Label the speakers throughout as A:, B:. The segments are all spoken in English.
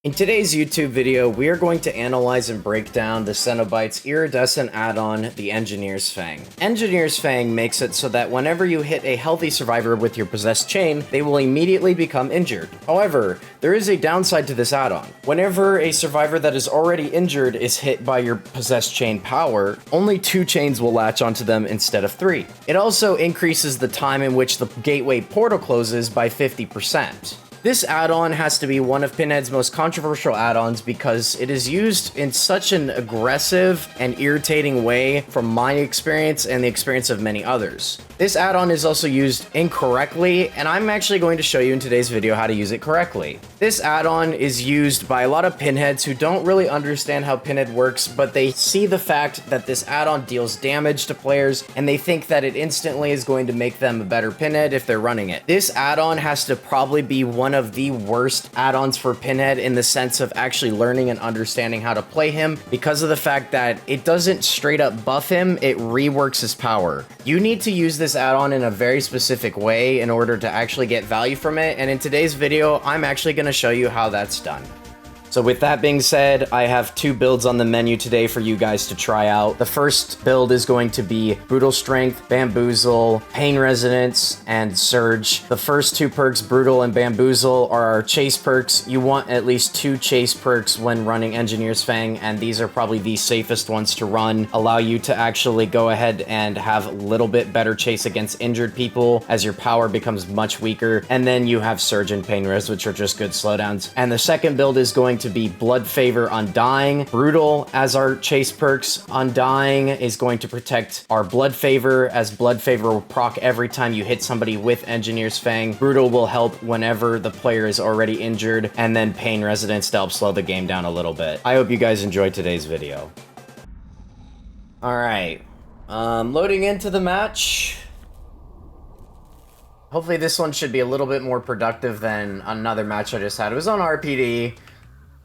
A: In today's YouTube video, we are going to analyze and break down the Cenobites iridescent add-on, the Engineer's Fang. Engineer's Fang makes it so that whenever you hit a healthy survivor with your possessed chain, they will immediately become injured. However, there is a downside to this add-on. Whenever a survivor that is already injured is hit by your possessed chain power, only 2 chains will latch onto them instead of 3. It also increases the time in which the gateway portal closes by 50%. This add-on has to be one of Pinhead's most controversial add-ons because it is used in such an aggressive and irritating way from my experience and the experience of many others. This add-on is also used incorrectly, and I'm actually going to show you in today's video how to use it correctly. This add-on is used by a lot of Pinheads who don't really understand how Pinhead works, but they see the fact that this add-on deals damage to players, and they think that it instantly is going to make them a better Pinhead if they're running it. This add-on has to probably be one of the worst add-ons for Pinhead in the sense of actually learning and understanding how to play him because of the fact that it doesn't straight up buff him, it reworks his power. You need to use this add-on in a very specific way in order to actually get value from it, and in today's video, I'm actually going to show you how that's done. So with that being said, I have 2 builds on the menu today for you guys to try out. The first build is going to be Brutal Strength, Bamboozle, Pain Resonance, and Surge. The first 2 perks, Brutal and Bamboozle, are our chase perks. You want at least 2 chase perks when running Engineer's Fang, and these are probably the safest ones to run. Allow you to actually go ahead and have a little bit better chase against injured people as your power becomes much weaker. And then you have Surge and Pain Res, which are just good slowdowns. And the second build is going to be Blood Favor Undying. Brutal as our chase perks. Undying is going to protect our Blood Favor, as Blood Favor will proc every time you hit somebody with Engineer's Fang. Brutal will help whenever the player is already injured, and then Pain Resonance to help slow the game down a little bit. I hope you guys enjoyed today's video. Alright, loading into the match. Hopefully this one should be a little bit more productive than another match I just had. It was on RPD.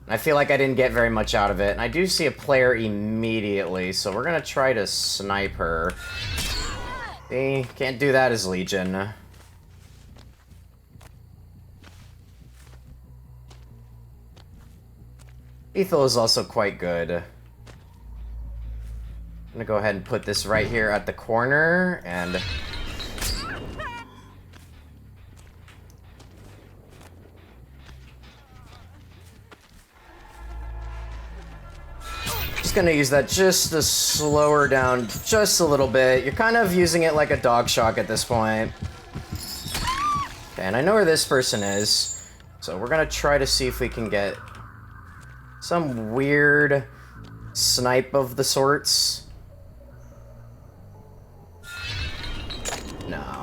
A: I feel like I didn't get very much out of it, and I do see a player immediately, so we're gonna try to snipe her. See, can't do that as Legion. Lethal is also quite good. I'm gonna go ahead and put this right here at the corner, and just gonna use that just to slow her down just a little bit. You're kind of using it like a dog shock at this point. Okay, and I know where this person is, so we're gonna try to see if we can get some weird snipe of the sorts. No.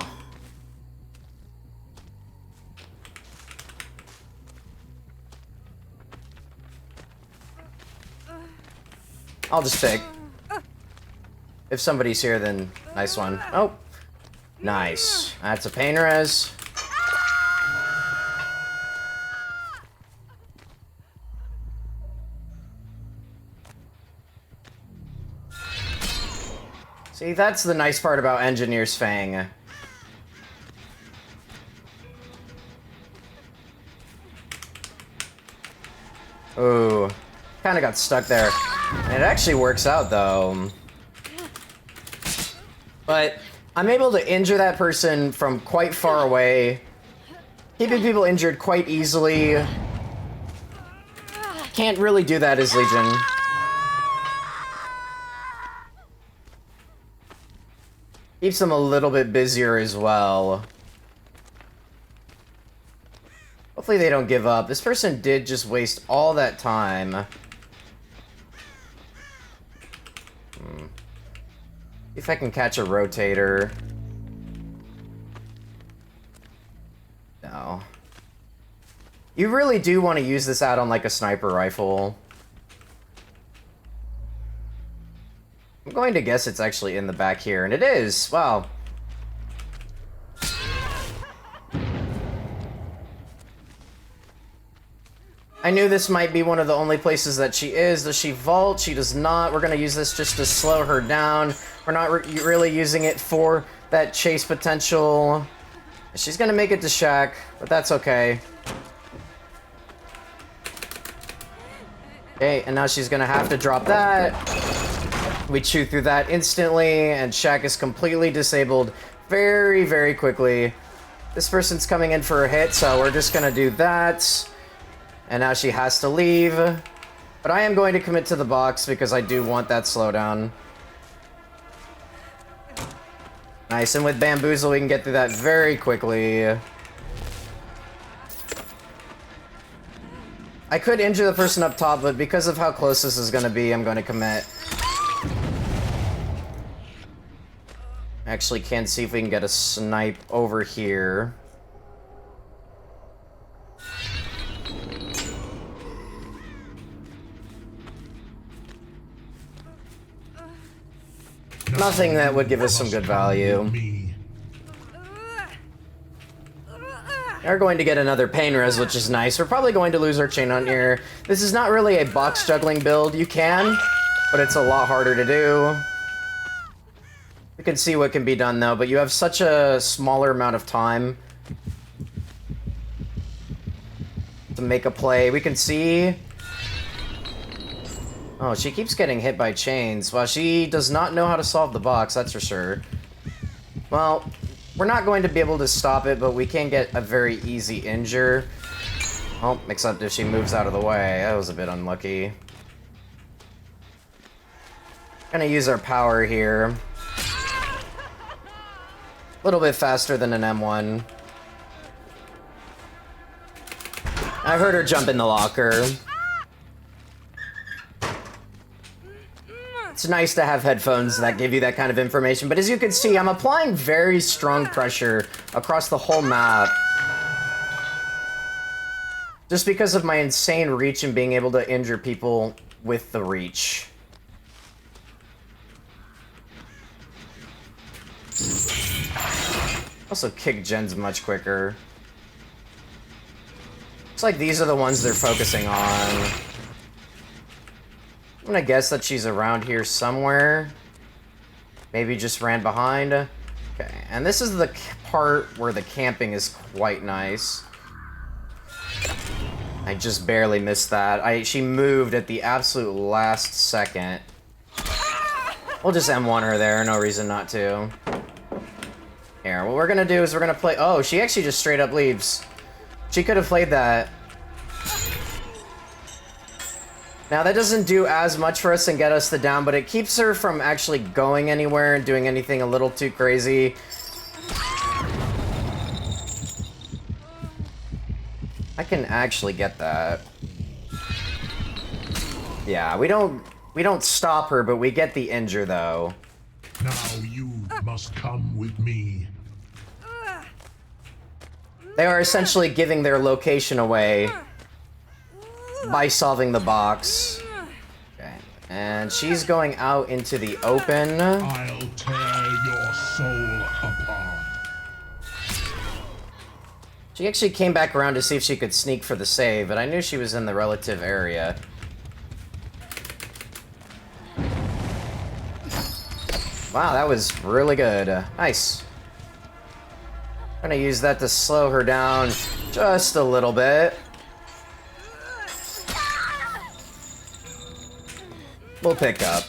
A: I'll just pick. If somebody's here, then nice one. Oh, nice. That's a Pain Res. See, that's the nice part about Engineer's Fang. Ooh, kind of got stuck there. It actually works out, though. But I'm able to injure that person from quite far away, keeping people injured quite easily. Can't really do that as Legion. Keeps them a little bit busier as well. Hopefully they don't give up. This person did just waste all that time. If I can catch a rotator. No. You really do want to use this add-on like a sniper rifle. I'm going to guess it's actually in the back here, and it is. Wow. I knew this might be one of the only places that she is. Does she vault? She does not. We're going to use this just to slow her down. We're not really using it for that chase potential. She's going to make it to Shack, but that's okay. Okay, and now she's gonna have to drop that. We chew through that instantly, and Shaq is completely disabled very, very quickly. This person's coming in for a hit, so we're just gonna do that. And now she has to leave. But I am going to commit to the box because I do want that slowdown. Nice, and with Bamboozle we can get through that very quickly. I could injure the person up top, but because of how close this is gonna be, I'm gonna commit. Actually, can see if we can get a snipe over here. Nothing that would give us some good value. We're going to get another pain res, which is nice. We're probably going to lose our chain on here. This is not really a box juggling build. You can, but it's a lot harder to do. You can see what can be done though, but you have such a smaller amount of time to make a play. We can see... Oh, she keeps getting hit by chains. Well, she does not know how to solve the box, that's for sure. Well, we're not going to be able to stop it, but we can get a very easy injure. Oh, except if she moves out of the way. That was a bit unlucky. Gonna use our power here. A little bit faster than an M1. I heard her jump in the locker. It's nice to have headphones that give you that kind of information, but as you can see, I'm applying very strong pressure across the whole map. Just because of my insane reach and being able to injure people with the reach. Also, kick gens much quicker. Looks like these are the ones they're focusing on. I'm gonna guess that she's around here somewhere. Maybe just ran behind. Okay, and this is the part where the camping is quite nice. I just barely missed that. She moved at the absolute last second. We'll just M1 her there, no reason not to. Here, what we're gonna do is we're gonna play... Oh, she actually just straight up leaves. She could have played that. Now, that doesn't do as much for us and get us the down, but it keeps her from actually going anywhere and doing anything a little too crazy. I can actually get that. Yeah, we don't stop her, but we get the injure, though.
B: Now you must come with me.
A: They are essentially giving their location away by solving the box. Okay, and she's going out into the open.
B: I'll tear your soul apart.
A: She actually came back around to see if she could sneak for the save, but I knew she was in the relative area. Wow, that was really good. Nice. I'm gonna use that to slow her down just a little bit. We'll pick up.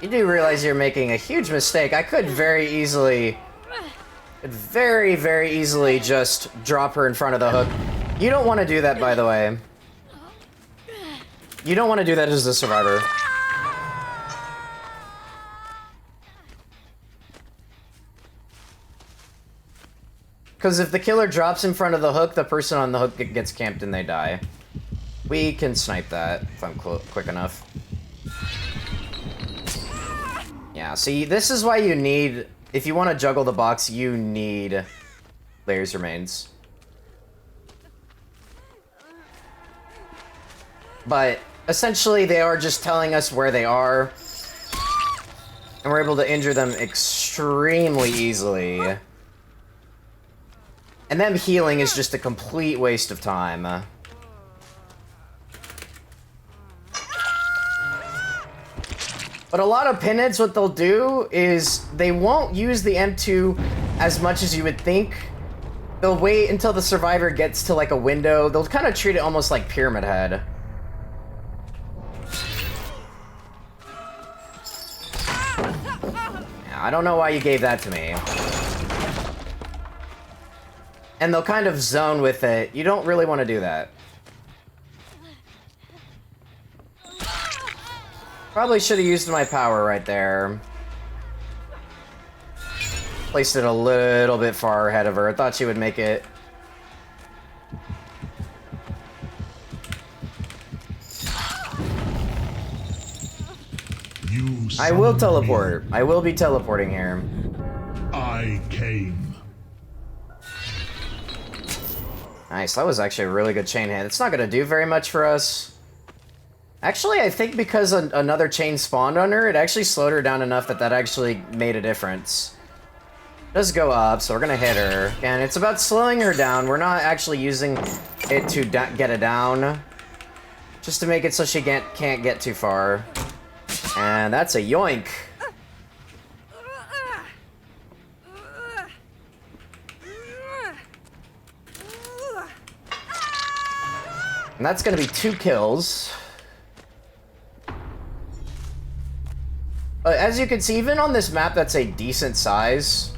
A: You do realize you're making a huge mistake. I could very easily just drop her in front of the hook. You don't want to do that, by the way. You don't want to do that as a survivor. Because if the killer drops in front of the hook, the person on the hook gets camped and they die. We can snipe that if I'm quick enough. Yeah, see, this is why you need... If you want to juggle the box, you need layers remains. But essentially, they are just telling us where they are. And we're able to injure them extremely easily. And them healing is just a complete waste of time. But a lot of pinheads, what they'll do is they won't use the M2 as much as you would think. They'll wait until the survivor gets to like a window. They'll kind of treat it almost like Pyramid Head. Yeah, I don't know why you gave that to me. And they'll kind of zone with it. You don't really want to do that. Probably should have used my power right there. Placed it a little bit far ahead of her. I thought she would make it. I will teleport. I will be teleporting here.
B: I came.
A: Nice, that was actually a really good chain hit. It's not going to do very much for us. Actually, I think because another chain spawned on her, it actually slowed her down enough that that actually made a difference. It does go up, so we're going to hit her. And it's about slowing her down. We're not actually using it to get it down. Just to make it so she can't get too far. And that's a yoink. And that's going to be 2 kills. As you can see, even on this map that's a decent size,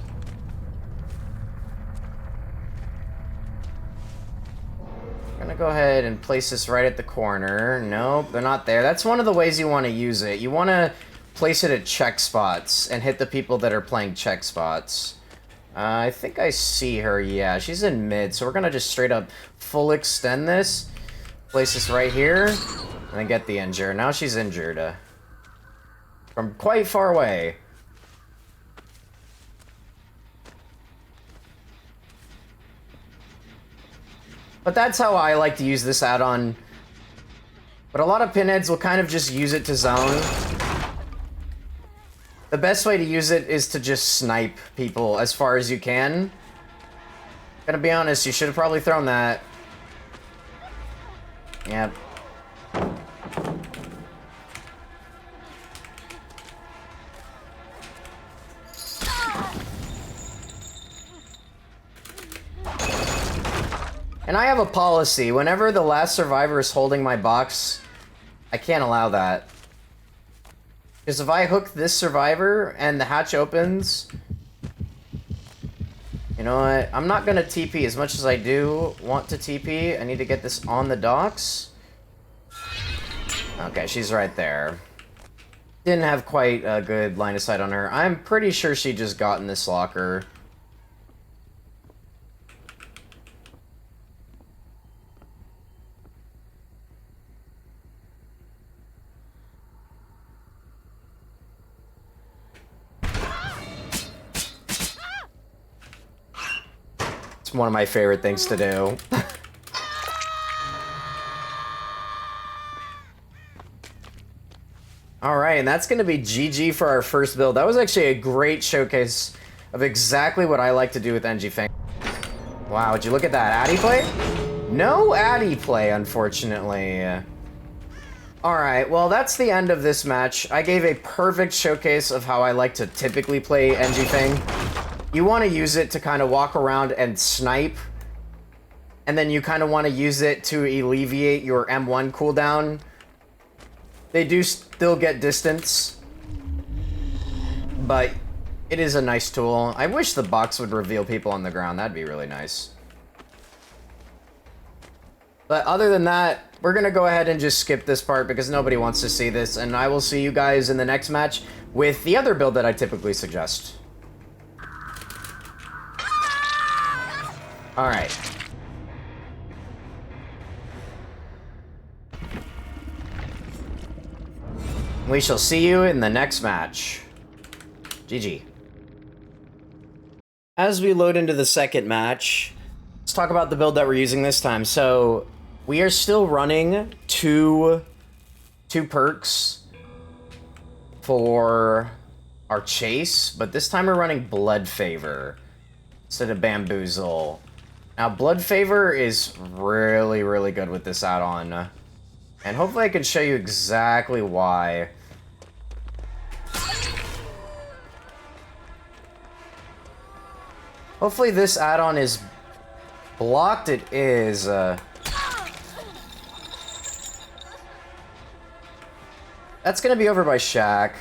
A: I'm gonna go ahead and place this right at the corner. Nope, they're not there. That's one of the ways you want to use it. You want to place it at check spots and hit the people that are playing check spots. I think I see her. Yeah, she's in mid, so we're gonna just straight up full extend this. Place this right here, and then get the injure. Now she's injured. From quite far away. But that's how I like to use this add-on. But a lot of pinheads will kind of just use it to zone. The best way to use it is to just snipe people as far as you can. Gonna be honest, you should have probably thrown that. Yep. And I have a policy. Whenever the last survivor is holding my box, I can't allow that. Because if I hook this survivor and the hatch opens, you know what? I'm not going to TP as much as I do want to TP. I need to get this on the docks. Okay, she's right there. Didn't have quite a good line of sight on her. I'm pretty sure she just got in this locker. It's one of my favorite things to do. Alright, and that's going to be GG for our first build. That was actually a great showcase of exactly what I like to do with NG Fang. Wow, would you look at that Addy play? No Addy play, unfortunately. Alright, well that's the end of this match. I gave a perfect showcase of how I like to typically play NG Fang. You want to use it to kind of walk around and snipe. And then you kind of want to use it to alleviate your M1 cooldown. They do still get distance. But it is a nice tool. I wish the box would reveal people on the ground. That'd be really nice. But other than that, we're going to go ahead and just skip this part because nobody wants to see this. And I will see you guys in the next match with the other build that I typically suggest. Alright. We shall see you in the next match. GG. As we load into the second match, let's talk about the build that we're using this time. So, we are still running two perks for our chase, but this time we're running Blood Favor instead of Bamboozle. Now, Blood Favor is really, really good with this add-on. And hopefully I can show you exactly why. Hopefully this add-on is Blocked it is. That's gonna be over by Shaq.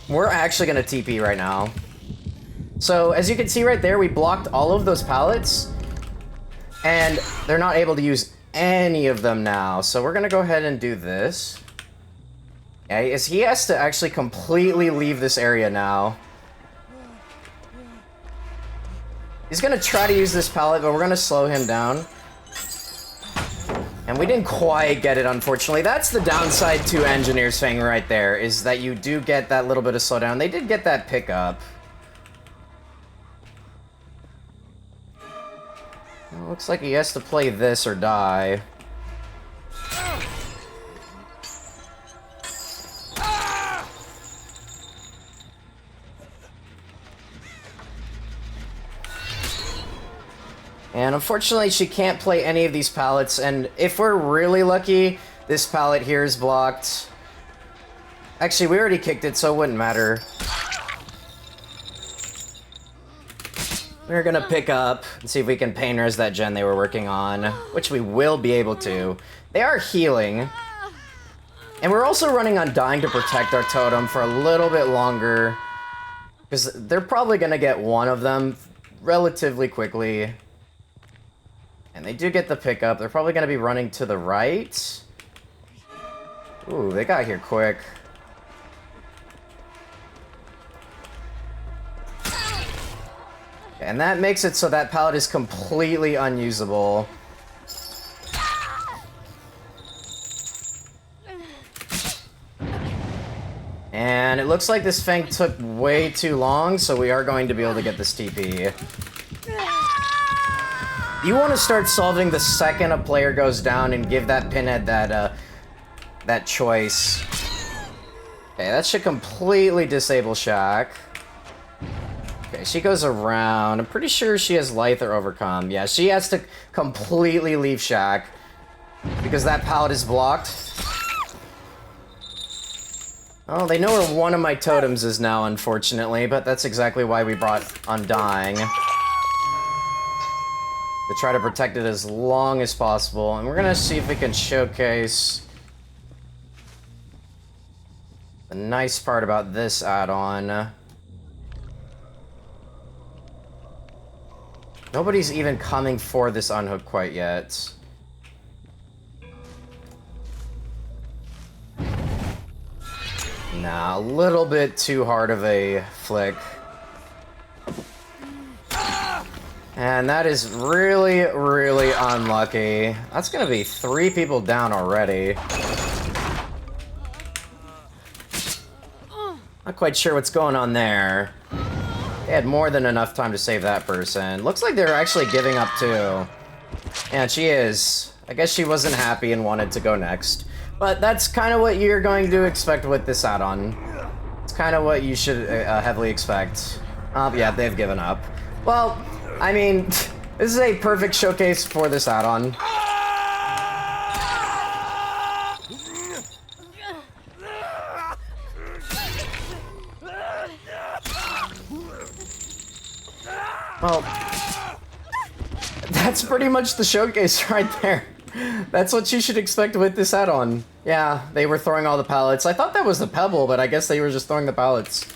A: We're actually gonna TP right now. So, as you can see right there, we blocked all of those pallets. And they're not able to use any of them now. So we're gonna go ahead and do this. Okay, he has to actually completely leave this area now. He's gonna try to use this pallet, but we're gonna slow him down. And we didn't quite get it, unfortunately. That's the downside to Engineer's Fang right there, is that you do get that little bit of slowdown. They did get that pickup. Well, looks like he has to play this or die. And unfortunately, she can't play any of these pallets, and if we're really lucky, this pallet here is blocked. Actually, we already kicked it, so it wouldn't matter. We're gonna pick up and see if we can pain res that gen they were working on, which we will be able to. They are healing. And we're also running on dying to protect our totem for a little bit longer, because they're probably gonna get one of them relatively quickly. And they do get the pickup. They're probably going to be running to the right. Ooh, they got here quick. And that makes it so that pallet is completely unusable. And it looks like this Fang took way too long, so we are going to be able to get this TP. You want to start solving the second a player goes down and give that Pinhead that choice. Okay, that should completely disable Shaq. Okay, she goes around. I'm pretty sure she has Lithe or Overcome. Yeah, she has to completely leave Shaq because that pallet is blocked. Oh, they know where one of my totems is now, unfortunately, but that's exactly why we brought Undying. To try to protect it as long as possible. And we're gonna see if we can showcase the nice part about this add-on. Nobody's even coming for this unhook quite yet. Nah, a little bit too hard of a flick. And that is really, really unlucky. That's gonna be 3 people down already. Not quite sure what's going on there. They had more than enough time to save that person. Looks like they're actually giving up too. Yeah, she is. I guess she wasn't happy and wanted to go next. But that's kind of what you're going to expect with this add-on. It's kind of what you should heavily expect. Yeah, they've given up. Well, I mean, this is a perfect showcase for this add-on. Well, that's pretty much the showcase right there. That's what you should expect with this add-on. Yeah, they were throwing all the pallets. I thought that was the pebble, but I guess they were just throwing the pallets.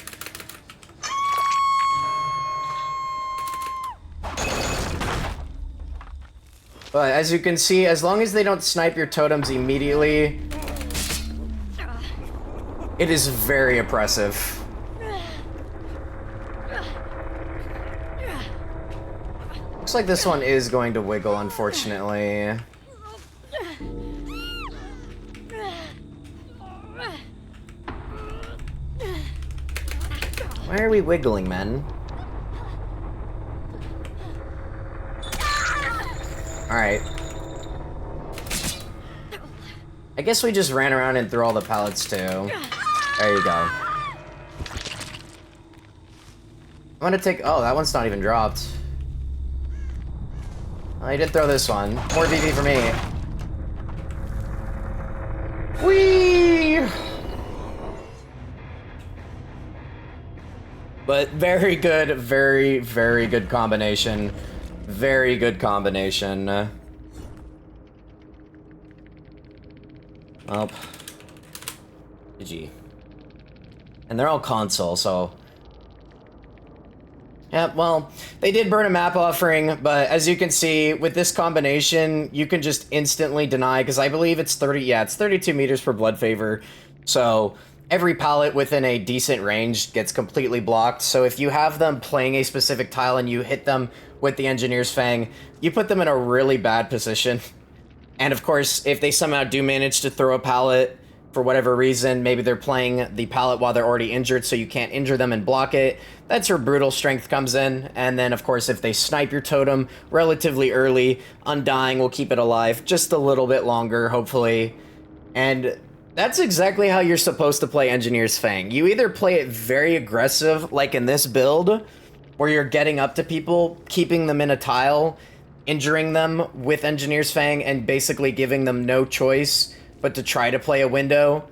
A: But as you can see, as long as they don't snipe your totems immediately, it is very oppressive. Looks like this one is going to wiggle, unfortunately. Why are we wiggling, men? Alright. I guess we just ran around and threw all the pallets too. There you go. I'm gonna take... Oh, that one's not even dropped. Oh, I did throw this one. More DD for me. Whee! But very good, very, very good combination. Very good combination. Well, GG. And they're all console, so... Yeah, well, they did burn a map offering, but as you can see, with this combination, you can just instantly deny, because I believe it's 32 meters per blood favor, so every pallet within a decent range gets completely blocked, so if you have them playing a specific tile and you hit them with the Engineer's Fang, you put them in a really bad position. And of course, if they somehow do manage to throw a pallet, for whatever reason, maybe they're playing the pallet while they're already injured, so you can't injure them and block it. That's where brutal strength comes in. And then, of course, if they snipe your totem relatively early, Undying will keep it alive just a little bit longer, hopefully. And that's exactly how you're supposed to play Engineer's Fang. You either play it very aggressive, like in this build, where you're getting up to people, keeping them in a tile, injuring them with Engineer's Fang, and basically giving them no choice but to try to play a window.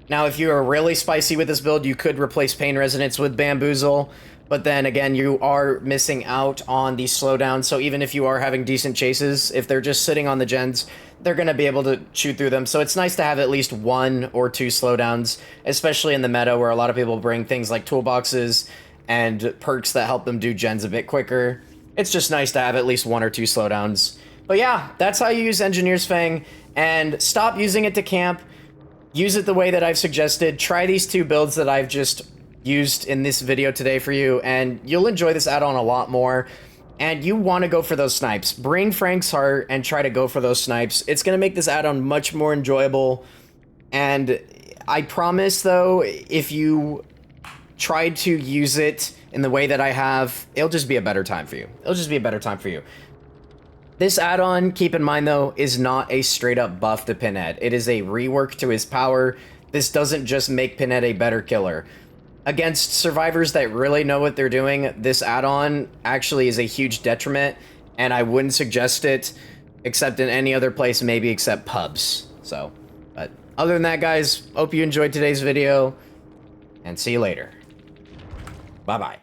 A: Now, if you are really spicy with this build, you could replace Pain Resonance with Bamboozle, but then again, you are missing out on the slowdown, so even if you are having decent chases, if they're just sitting on the gens, they're going to be able to shoot through them, so it's nice to have at least 1 or 2 slowdowns, especially in the meta where a lot of people bring things like toolboxes and perks that help them do gens a bit quicker. It's just nice to have at least 1 or 2 slowdowns. But yeah, that's how you use Engineer's Fang, and stop using it to camp. Use it the way that I've suggested. Try these 2 builds that I've just used in this video today for you, and you'll enjoy this add-on a lot more. And you want to go for those snipes. Bring Frank's Heart and try to go for those snipes. It's going to make this add-on much more enjoyable. And I promise, though, if you try to use it in the way that I have, it'll just be a better time for you. It'll just be a better time for you. This add-on, keep in mind though, is not a straight-up buff to Pinhead. It is a rework to his power. This doesn't just make Pinhead a better killer. Against survivors that really know what they're doing, this add-on actually is a huge detriment, and I wouldn't suggest it except in any other place, maybe except pubs. So, but other than that, guys, hope you enjoyed today's video, and see you later. Bye-bye.